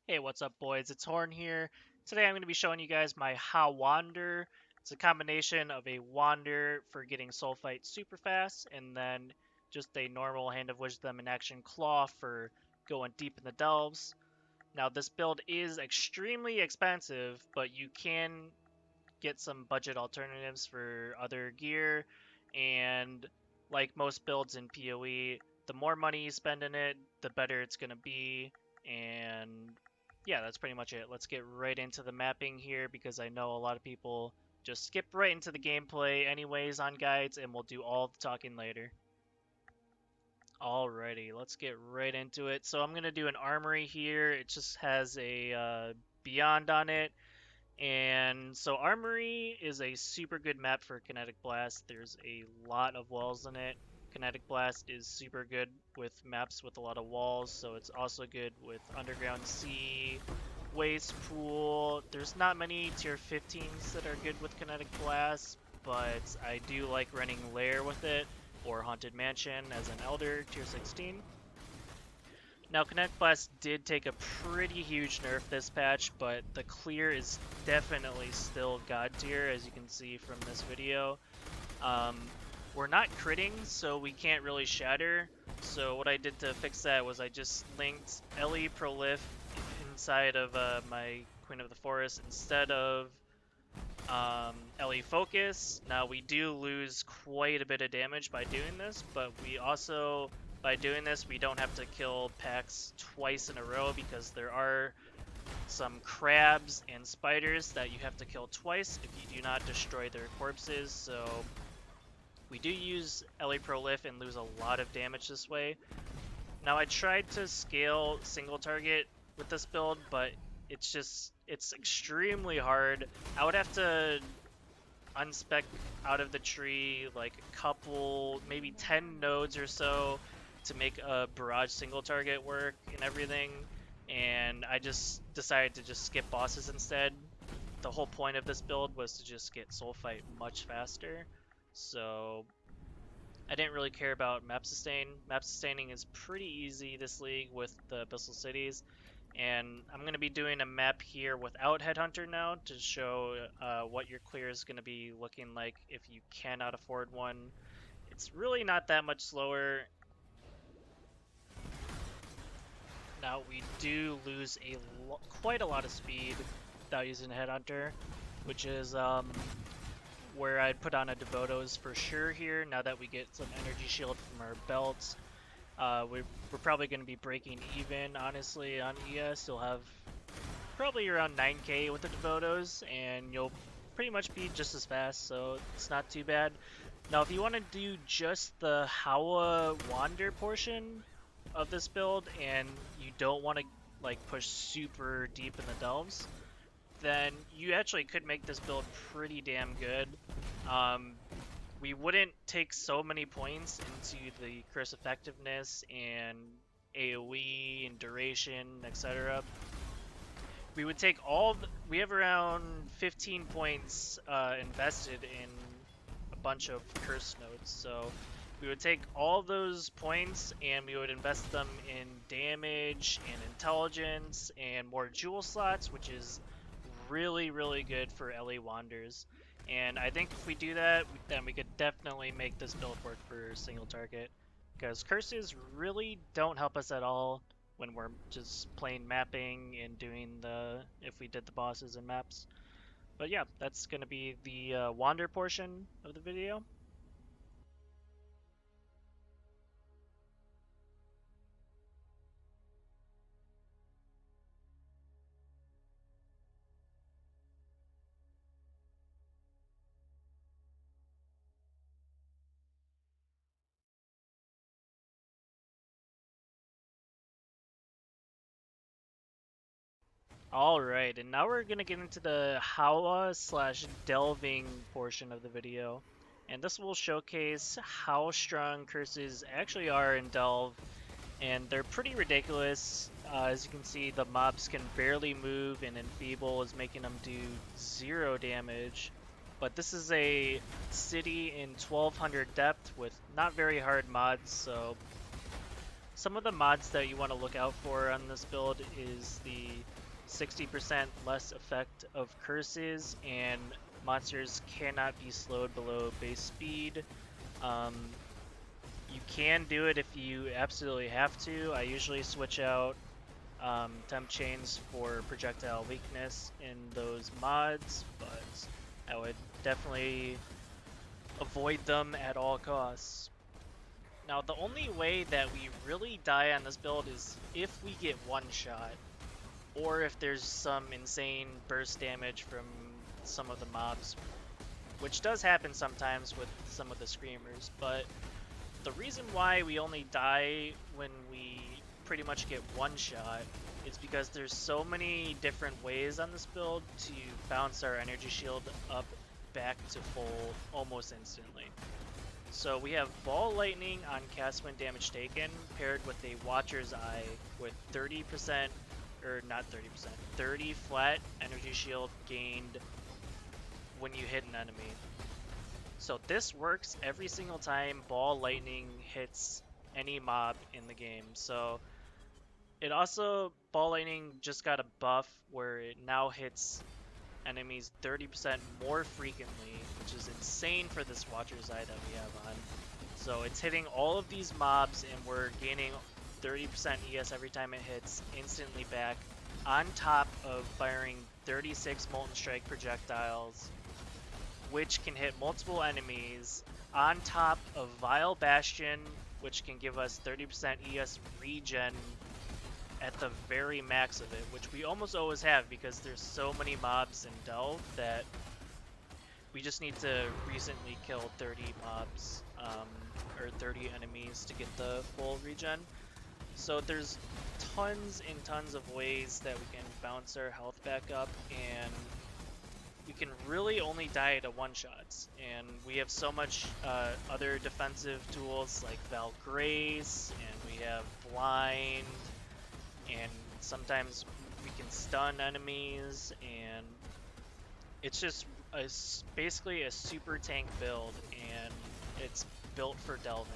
Hey, what's up, boys? It's Horn here. Today I'm going to be showing you guys my Howander. It's a combination of a Wander for getting Soul Fight super fast, and then just a normal Hand of Wisdom and Action Claw for going deep in the delves. Now, this build is extremely expensive, but you can get some budget alternatives for other gear, and like most builds in PoE, the more money you spend in it, the better it's going to be, and yeah, that's pretty much it. Let's get right into the mapping here because I know a lot of people just skip right into the gameplay anyways on guides, and we'll do all the talking later. Alrighty, let's get right into it. So I'm going to do an armory here. It just has a Beyond on it. And so Armory is a super good map for Kinetic Blast. There's a lot of walls in it. Kinetic Blast is super good with maps with a lot of walls, so it's also good with Underground Sea, Waste Pool. There's not many tier 15s that are good with Kinetic Blast, but I do like running Lair with it, or Haunted Mansion as an Elder tier 16. Now, Kinetic Blast did take a pretty huge nerf this patch, but the clear is definitely still god tier, as you can see from this video. We're not critting, so we can't really shatter. So what I did to fix that was I just linked LE Prolif inside of my Queen of the Forest instead of LE Focus. Now, we do lose quite a bit of damage by doing this, but we also, by doing this, we don't have to kill packs twice in a row because there are some crabs and spiders that you have to kill twice if you do not destroy their corpses. So we do use LE Prolif and lose a lot of damage this way. Now, I tried to scale single target with this build, but it's extremely hard. I would have to unspec out of the tree like a couple, maybe 10 nodes or so to make a barrage single target work and everything, and I just decided to just skip bosses instead. The whole point of this build was to just get soul fight much faster, so I didn't really care about map sustain. Map sustaining is pretty easy this league with the Abyssal Cities, and I'm going to be doing a map here without HeadHunter now to show what your clear is going to be looking like if you cannot afford one. It's really not that much slower. Now, we do lose quite a lot of speed without using HeadHunter, which is where I'd put on a Devotos for sure here, now that we get some energy shield from our belts. We're probably going to be breaking even, honestly, on ES. You'll have probably around 9k with the Devotos, and you'll pretty much be just as fast, so it's not too bad. Now, if you want to do just the HOWA Wander portion of this build, and you don't want to like push super deep in the delves, then you actually could make this build pretty damn good. We wouldn't take so many points into the curse effectiveness and AoE and duration, etc. We would take we have around 15 points invested in a bunch of curse nodes, so we would take all those points and we would invest them in damage and intelligence and more jewel slots, which is really, really good for LA Wanders. And I think if we do that, then we could definitely make this build work for single target, because curses really don't help us at all when we're just plain mapping and doing if we did the bosses and maps. But yeah, that's going to be the Wander portion of the video. Alright, and now we're gonna get into the HOWA slash delving portion of the video. And this will showcase how strong curses actually are in Delve, and they're pretty ridiculous. As you can see, the mobs can barely move, and Enfeeble is making them do 0 damage. But this is a city in 1200 depth with not very hard mods, so some of the mods that you want to look out for on this build is the 60% less effect of curses, and monsters cannot be slowed below base speed. Um, you can do it if you absolutely have to. I usually switch out temp chains for projectile weakness in those mods, but I would definitely avoid them at all costs. Now, the only way that we really die on this build is if we get one shot, or if there's some insane burst damage from some of the mobs, which does happen sometimes with some of the screamers, but the reason why we only die when we pretty much get one shot is because there's so many different ways on this build to bounce our energy shield up back to full almost instantly. So we have Ball Lightning on cast when damage taken, paired with a Watcher's Eye with 30%, or not 30%, 30 flat energy shield gained when you hit an enemy. So this works every single time Ball Lightning hits any mob in the game. So it also, Ball Lightning just got a buff where it now hits enemies 30% more frequently, which is insane for this Watcher's Eye that we have on. So it's hitting all of these mobs and we're gaining 30% ES every time it hits instantly back, on top of firing 36 Molten Strike projectiles, which can hit multiple enemies, on top of Vile Bastion, which can give us 30% ES regen at the very max of it, which we almost always have because there's so many mobs in Delve that we just need to recently kill 30 mobs, or 30 enemies to get the full regen. So there's tons and tons of ways that we can bounce our health back up, and we can really only die to one-shots. And we have so much other defensive tools like Val Grace, and we have Blind, and sometimes we can stun enemies, and it's just basically a super tank build, and it's built for delving.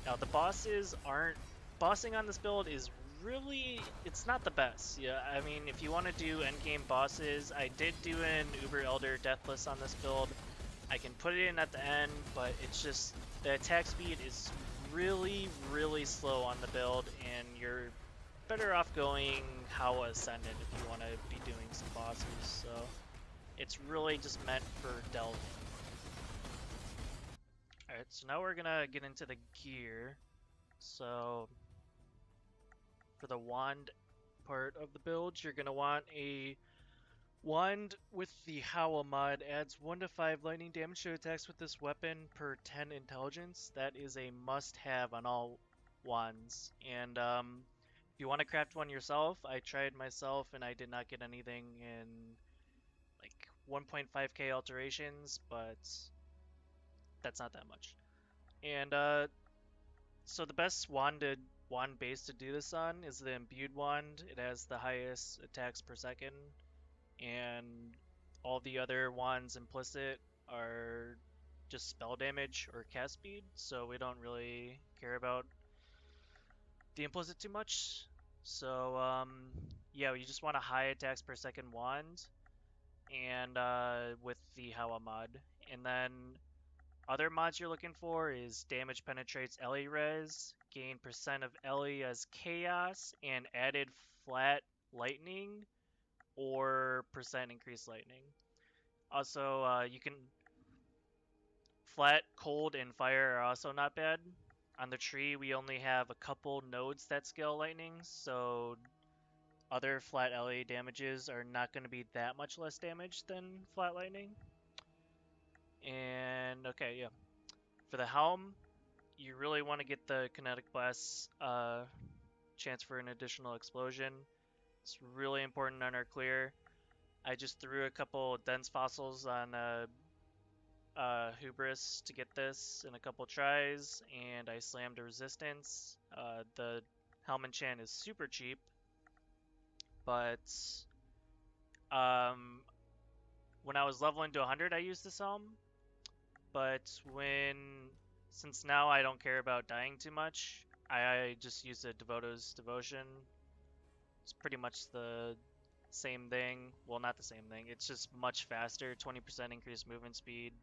Now the bosses aren't, bossing on this build is really, it's not the best. Yeah, I mean, if you want to do endgame bosses, I did do an Uber Elder Deathless on this build. I can put it in at the end, but it's just, the attack speed is really, really slow on the build, and you're better off going HOWA Ascendant if you want to be doing some bosses. So it's really just meant for delving. Alright, so now we're gonna get into the gear. So for the wand part of the build, you're gonna want a wand with the HOWA mod. Adds 1 to 5 lightning damage to attacks with this weapon per 10 intelligence. That is a must-have on all wands. And if you want to craft one yourself, I tried myself and I did not get anything in like 1.5k alterations, but that's not that much. And so the best wand base to do this on is the imbued wand. It has the highest attacks per second, and all the other wands implicit are just spell damage or cast speed, so we don't really care about the implicit too much. So yeah, you just want a high attacks per second wand, and with the HOWA mod. And then other mods you're looking for is damage penetrates Ellie res, gain percent of Ellie as chaos, and added flat lightning or percent increased lightning. Also, you can flat, cold, and fire are also not bad. On the tree, we only have a couple nodes that scale lightning, so other flat LA damages are not going to be that much less damage than flat lightning. And okay, yeah. For the helm, you really want to get the kinetic blast chance for an additional explosion. It's really important on our clear. I just threw a couple dense fossils on Hubris to get this in a couple tries, and I slammed a resistance. The helm enchant is super cheap, but when I was leveling to 100, I used this helm. But since now I don't care about dying too much, I just use a Devoto's Devotion. It's pretty much the same thing. Well, not the same thing. It's just much faster, 20% increased movement speed,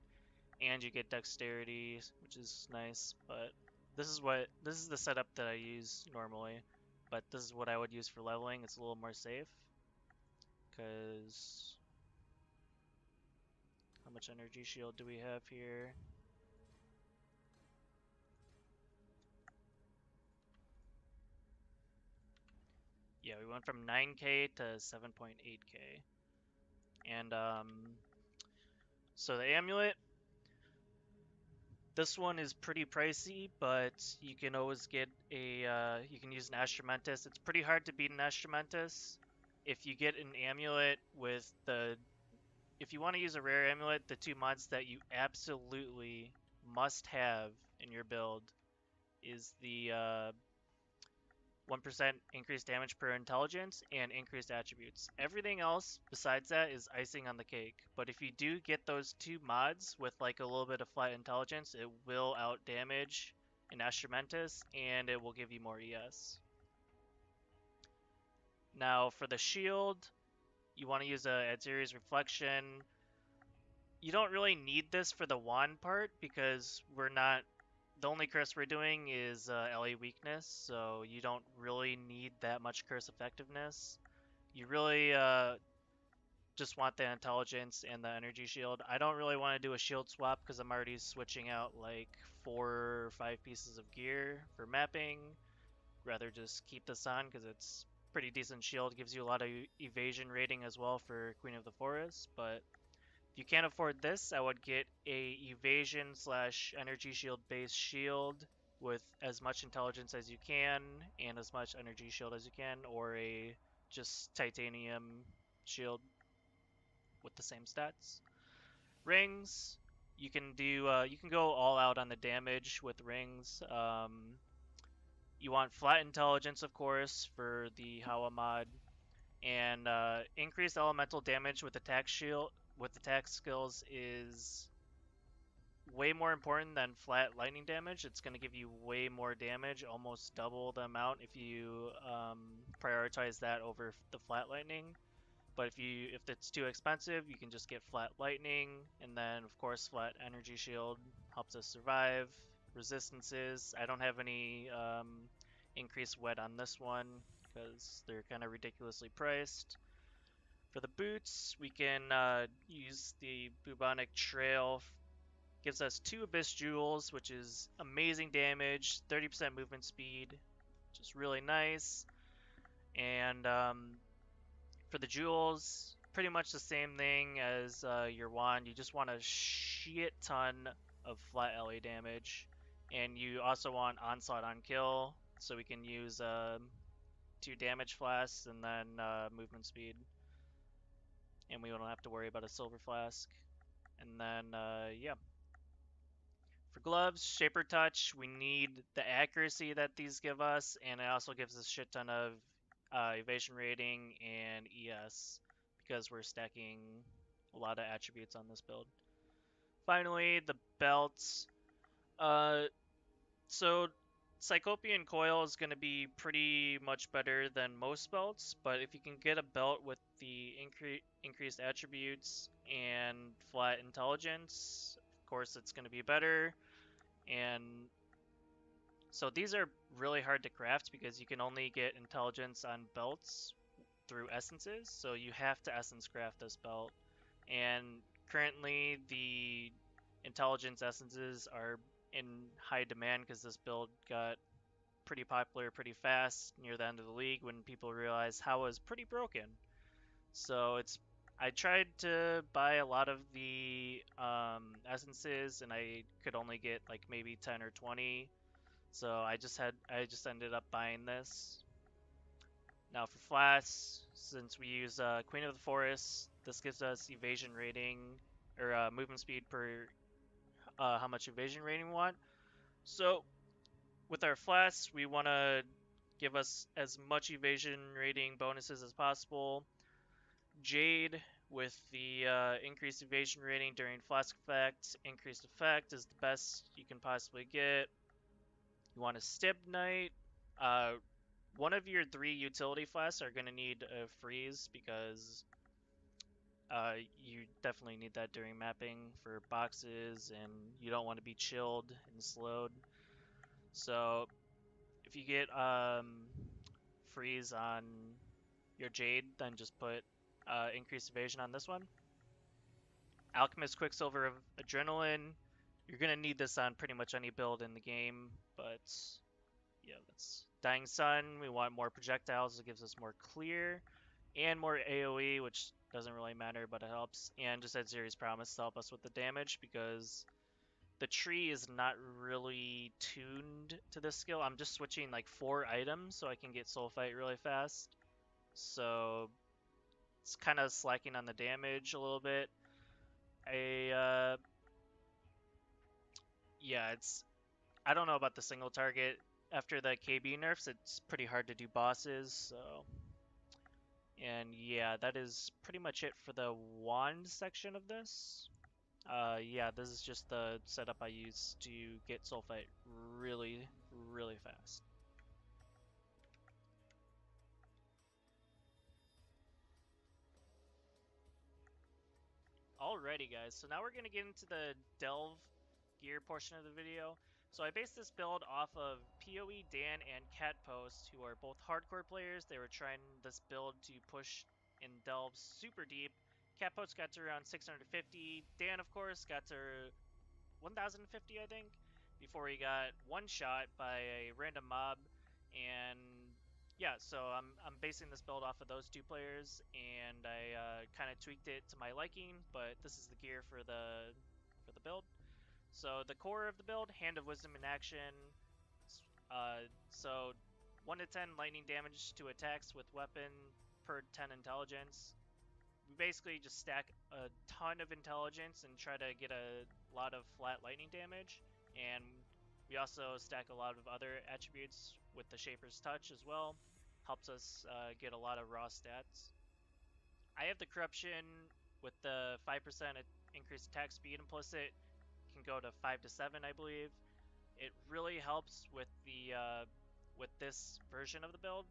and you get dexterity, which is nice. But this is the setup that I use normally. But this is what I would use for leveling. It's a little more safe. Because how much energy shield do we have here? Yeah, we went from 9k to 7.8k. And so the amulet, this one is pretty pricey, but you can always get a you can use an Astramantis. It's pretty hard to beat an Astramantis. If you get an amulet with the if you want to use a rare amulet, the two mods that you absolutely must have in your build is the 1% increased damage per intelligence and increased attributes. Everything else besides that is icing on the cake. But if you do get those two mods with like a little bit of flat intelligence, it will out damage an Astramantis and it will give you more ES. Now for the shield, you want to use a Adziri's Reflection. You don't really need this for the wand part because we're not the only curse we're doing is LA weakness, so you don't really need that much curse effectiveness. You really just want the intelligence and the energy shield. I don't really want to do a shield swap because I'm already switching out like 4 or 5 pieces of gear for mapping. Rather just keep this on because it's pretty decent shield. Gives you a lot of evasion rating as well for Queen of the Forest, but if you can't afford this, I would get a evasion slash energy shield based shield with as much intelligence as you can and as much energy shield as you can, or a just titanium shield with the same stats. Rings, you can go all out on the damage with rings. You want flat intelligence, of course, for the HOWA mod, and increased elemental damage with attack shield with attack skills is way more important than flat lightning damage. It's going to give you way more damage, almost double the amount if you prioritize that over the flat lightning. But if it's too expensive, you can just get flat lightning, and then of course flat energy shield helps us survive. Resistances, I don't have any increased wet on this one because they're kind of ridiculously priced. For the boots, we can use the bubonic trail. Gives us 2 Abyss Jewels, which is amazing damage, 30% movement speed, which is really nice. And for the jewels, pretty much the same thing as your wand. You just want a shit ton of flat LA damage. And you also want Onslaught on Kill, so we can use 2 damage flasks and then movement speed. And we don't have to worry about a silver flask. And then, yeah. For gloves, Shaper Touch, we need the accuracy that these give us, and it also gives us a shit ton of evasion rating and ES because we're stacking a lot of attributes on this build. Finally, the belts. So Cyclopean Coil is going to be pretty much better than most belts, but if you can get a belt with the increased attributes and flat intelligence, of course it's going to be better. And so these are really hard to craft because you can only get intelligence on belts through essences, so you have to essence craft this belt. And currently the intelligence essences are in high demand because this build got pretty popular pretty fast near the end of the league when people realized how it was pretty broken. So I tried to buy a lot of the essences and I could only get like maybe 10 or 20. So I just ended up buying this. Now for flasks, since we use Queen of the Forest, this gives us evasion rating or movement speed per how much evasion rating we want. So with our flasks, we want to give us as much evasion rating bonuses as possible. Jade with the increased evasion rating during flask effect, increased effect is the best you can possibly get. You want a Stib Knight. One of your 3 utility flasks are going to need a freeze because you definitely need that during mapping for boxes, and you don't want to be chilled and slowed. So if you get freeze on your Jade, then just put increased evasion on this one. Alchemist Quicksilver of Adrenaline. You're gonna need this on pretty much any build in the game, but yeah, that's Dying Sun. We want more projectiles. It gives us more clear and more AoE, which doesn't really matter, but it helps. And just Edziri's Promise to help us with the damage because the tree is not really tuned to this skill. I'm just switching like 4 items so I can get Soul Fight really fast. So it's kind of slacking on the damage a little bit. Yeah, I don't know about the single target. After the KB nerfs, it's pretty hard to do bosses, so... And yeah, that is pretty much it for the wand section of this. Yeah, this is just the setup I use to get Soul Fight really, really fast. Alrighty guys, so now we're going to get into the delve gear portion of the video. So I based this build off of PoE, Dan, and Catpost, who are both hardcore players. They were trying this build to push and delve super deep. Catpost got to around 650. Dan, of course, got to 1050, I think, before he got one shot by a random mob. And yeah, so I'm basing this build off of those 2 players, and I kind of tweaked it to my liking. But this is the gear for the build. So the core of the build: Hand of Wisdom in action. So 1 to 10 lightning damage to attacks with weapon per 10 intelligence. We basically just stack a ton of intelligence and try to get a lot of flat lightning damage. And we also stack a lot of other attributes with the Shaper's Touch as well. Helps us get a lot of raw stats. I have the Corruption with the 5% increased attack speed implicit. Can go to 5 to 7, I believe. It really helps with the with this version of the build.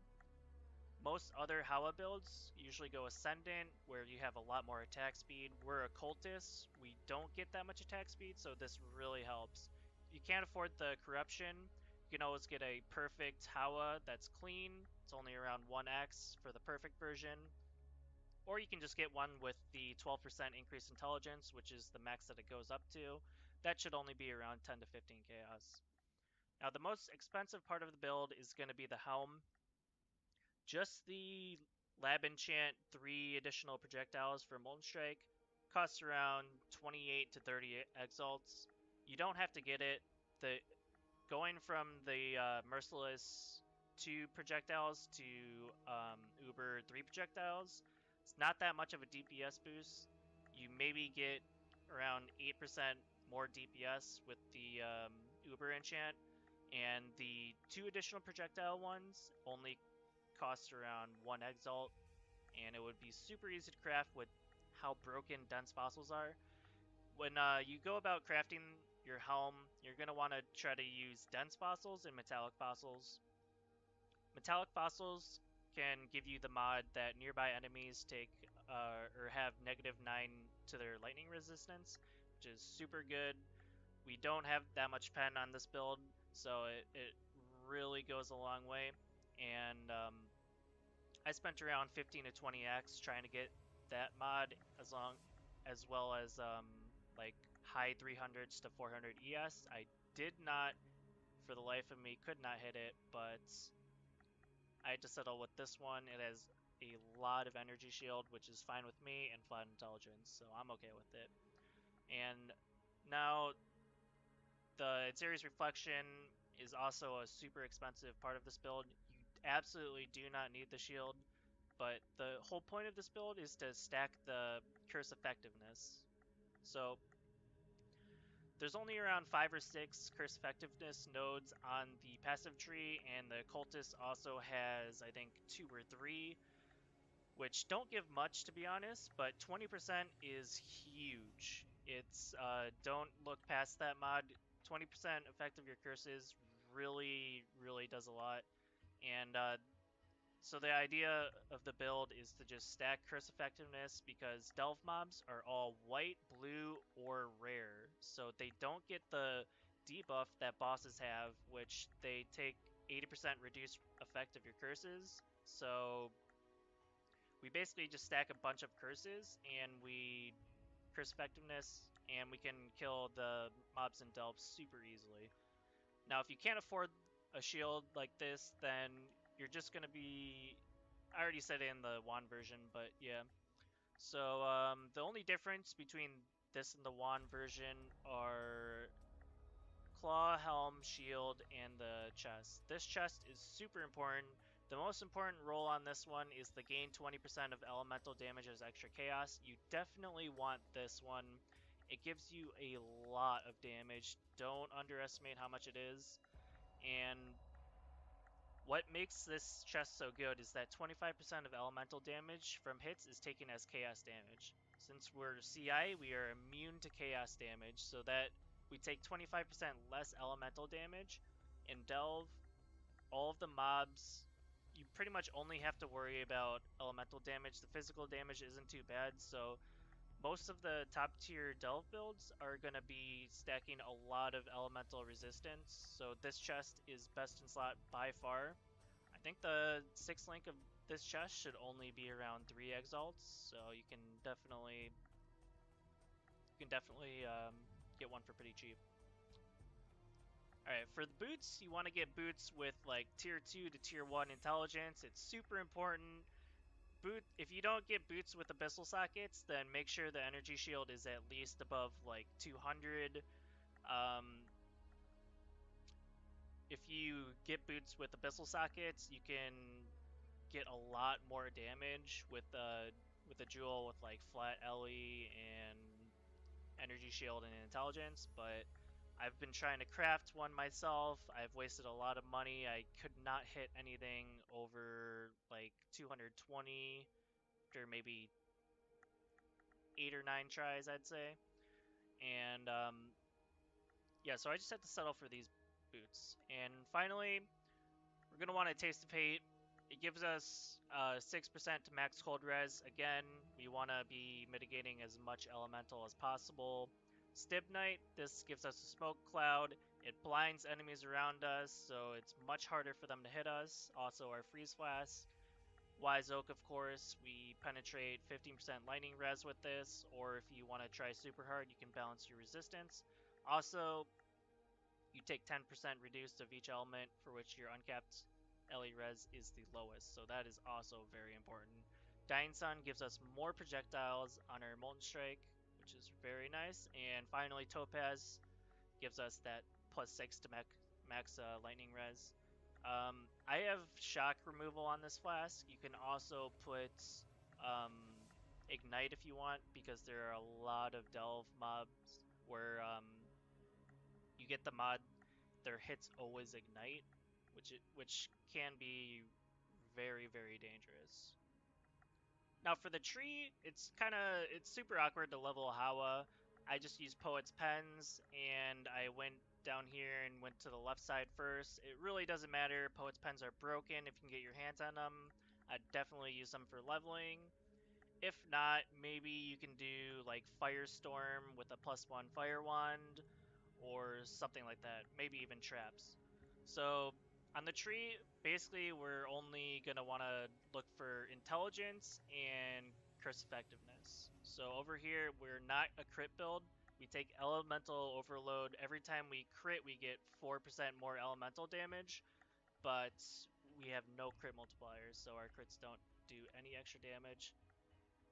Most other HOWA builds usually go Ascendant, where you have a lot more attack speed. We're a cultist, we don't get that much attack speed, so this really helps. If you can't afford the Corruption, you can always get a perfect HOWA that's clean. It's only around 1x for the perfect version. Or you can just get one with the 12% increased intelligence, which is the max that it goes up to. That should only be around 10 to 15 chaos. Now, the most expensive part of the build is going to be the helm. Just the lab enchant 3 additional projectiles for Molten Strike costs around 28 to 30 exalts. You don't have to get it. The Going from the Merciless 2 projectiles to Uber 3 projectiles, it's not that much of a DPS boost. You maybe get around 8% more DPS with the Uber enchant, and the 2 additional projectile ones only cost around 1 exalt, and it would be super easy to craft with how broken dense fossils are. When you go about crafting your helm, you're going to want to try to use dense fossils and metallic fossils. Metallic fossils can give you the mod that nearby enemies take or have -9 to their lightning resistance, which is super good. We don't have that much pen on this build, so it really goes a long way. And I spent around 15 to 20x trying to get that mod, as well as like high 300s to 400 ES. I did not, for the life of me, could not hit it, but I had to settle with this one. It has a lot of energy shield, which is fine with me, and flat intelligence, so I'm okay with it. And now the Edziri's Reflection is also a super expensive part of this build. You absolutely do not need the shield, but the whole point of this build is to stack the curse effectiveness. So there's only around 5 or 6 curse effectiveness nodes on the passive tree, and the cultist also has, I think, 2 or 3, which don't give much, to be honest, but 20% is huge. It's don't look past that mod. 20% effect of your curses really, really does a lot. And so the idea of the build is to just stack curse effectiveness because delve mobs are all white, blue, or rare. So they don't get the debuff that bosses have, which they take 80% reduced effect of your curses. So we basically just stack a bunch of curses and we curse effectiveness and we can kill the mobs and delves super easily. Now, if you can't afford a shield like this, then you're just going to be... I already said it in the wand version, but yeah. So, the only difference between this and the wand version are claw, helm, shield, and the chest. This chest is super important. The most important role on this one is the gain 20% of elemental damage as extra chaos. You definitely want this one. It gives you a lot of damage. Don't underestimate how much it is. And what makes this chest so good is that 25% of elemental damage from hits is taken as chaos damage. Since we're CI, we are immune to chaos damage, so that we take 25% less elemental damage. In Delve, all of the mobs, you pretty much only have to worry about elemental damage. The physical damage isn't too bad, so most of the top tier Delve builds are going to be stacking a lot of elemental resistance, so this chest is best in slot by far. I think the 6th link of this chest should only be around 3 exalts, so you can definitely get one for pretty cheap. Alright, for the boots, you want to get boots with like tier 2 to tier 1 intelligence. It's super important. If you don't get boots with abyssal sockets, then make sure the energy shield is at least above like 200. If you get boots with abyssal sockets, you can get a lot more damage with a jewel with like flat LE and energy shield and intelligence, but I've been trying to craft one myself. I've wasted a lot of money. I could not hit anything over like 220 after maybe 8 or 9 tries, I'd say. And yeah, so I just had to settle for these boots. And finally, we're going to want a Taste of Hate. It gives us 6% to max cold res. Again, we want to be mitigating as much elemental as possible. Stibnite, this gives us a smoke cloud. It blinds enemies around us, so it's much harder for them to hit us. Also, our freeze flask. Wise Oak, of course, we penetrate 15% lightning res with this, or if you want to try super hard, you can balance your resistance. Also, you take 10% reduced of each element for which your uncapped LE res is the lowest, so that is also very important. Dying Sun gives us more projectiles on our Molten Strike, which is very nice. And finally, Topaz gives us that +6 to max lightning res. I have shock removal on this flask. You can also put Ignite if you want, because there are a lot of Delve mobs where you get the mod, their hits always ignite, which can be very, very dangerous. Now for the tree, it's super awkward to level HOWA. I just used Poet's Pens, and I went down here and went to the left side first. It really doesn't matter. Poet's Pens are broken if you can get your hands on them. I'd definitely use them for leveling. If not, maybe you can do like Firestorm with a +1 Fire Wand, or something like that. Maybe even traps. So on the tree, basically we're only going to want to look for intelligence and curse effectiveness. So over here, we're not a crit build. We take elemental overload. Every time we crit, we get 4% more elemental damage, but we have no crit multipliers, so our crits don't do any extra damage.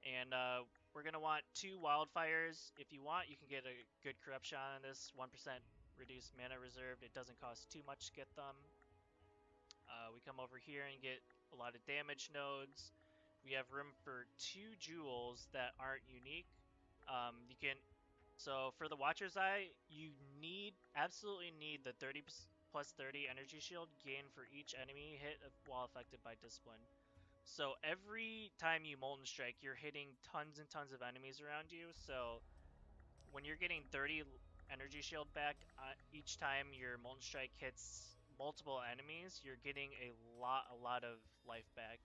And we're going to want 2 wildfires. If you want, you can get a good corruption on this. 1% reduced mana reserved. It doesn't cost too much to get them. We come over here and get a lot of damage nodes. We have room for 2 jewels that aren't unique. So for the Watcher's Eye, you absolutely need the 30 plus 30 energy shield gain for each enemy hit while affected by discipline. So every time you Molten Strike, you're hitting tons and tons of enemies around you. So when you're getting 30 energy shield back each time your Molten Strike hits multiple enemies, you're getting a lot of life back.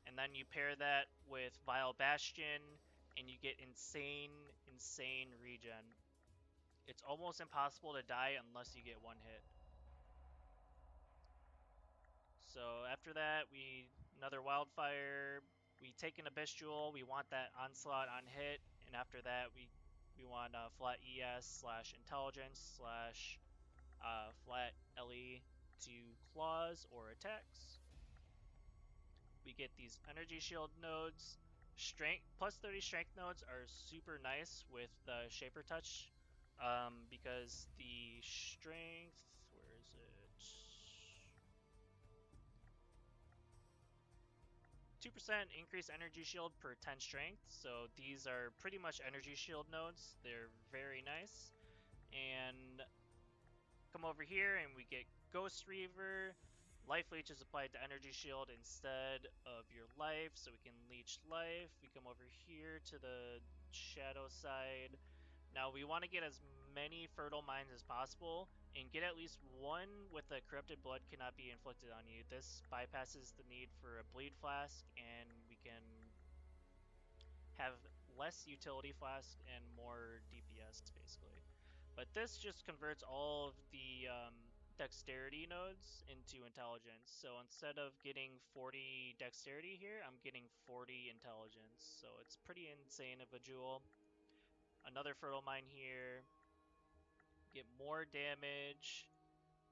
And then you pair that with Vile Bastion, and you get insane regen. It's almost impossible to die unless you get one hit. So after that, another Wildfire. We take an Abyss Jewel. We want that Onslaught on hit, and after that, we want flat ES slash Intelligence slash flat LE to claws or attacks. We get these Energy Shield nodes. Strength plus 30 strength nodes are super nice with the Shaper Touch, because the strength, where is it? 2% increased energy shield per 10 strength, so these are pretty much energy shield nodes. They're very nice. And come over here and we get Ghost Reaver. Life Leech is applied to energy shield instead of your life, so we can leech life. We come over here to the shadow side. Now we want to get as many fertile minds as possible and get at least one with a corrupted blood cannot be inflicted on you. This bypasses the need for a bleed flask, and we can have less utility flask and more DPS basically. But this just converts all of the dexterity nodes into intelligence. So instead of getting 40 dexterity here, I'm getting 40 intelligence. So it's pretty insane of a jewel. Another fertile mine here. Get more damage.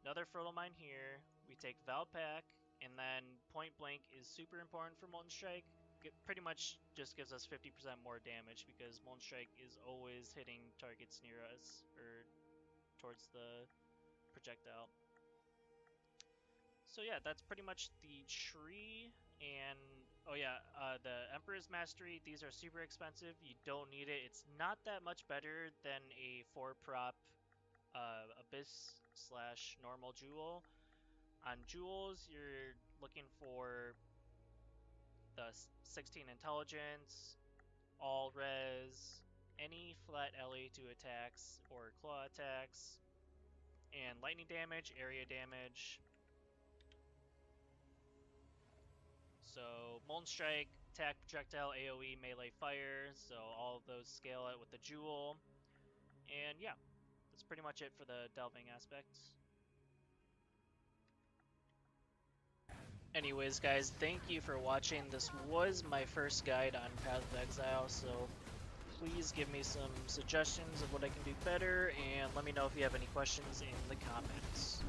Another fertile mine here. We take Valpak, and then point blank is super important for Molten Strike. It pretty much just gives us 50% more damage because Molten Strike is always hitting targets near us or towards the projectile. So yeah, that's pretty much the tree. And oh yeah, the Emperor's Mastery, these are super expensive. You don't need it. It's not that much better than a 4-prop Abyss slash normal jewel. On jewels, you're looking for the 16 intelligence, all res, any flat LE to attacks or claw attacks, and lightning damage, area damage. So Molten Strike, attack, projectile, AoE, melee, fire. So all of those scale it with the jewel. And yeah, that's pretty much it for the delving aspects. Anyways, guys, thank you for watching. This was my first guide on Path of Exile, so please give me some suggestions of what I can do better, and let me know if you have any questions in the comments.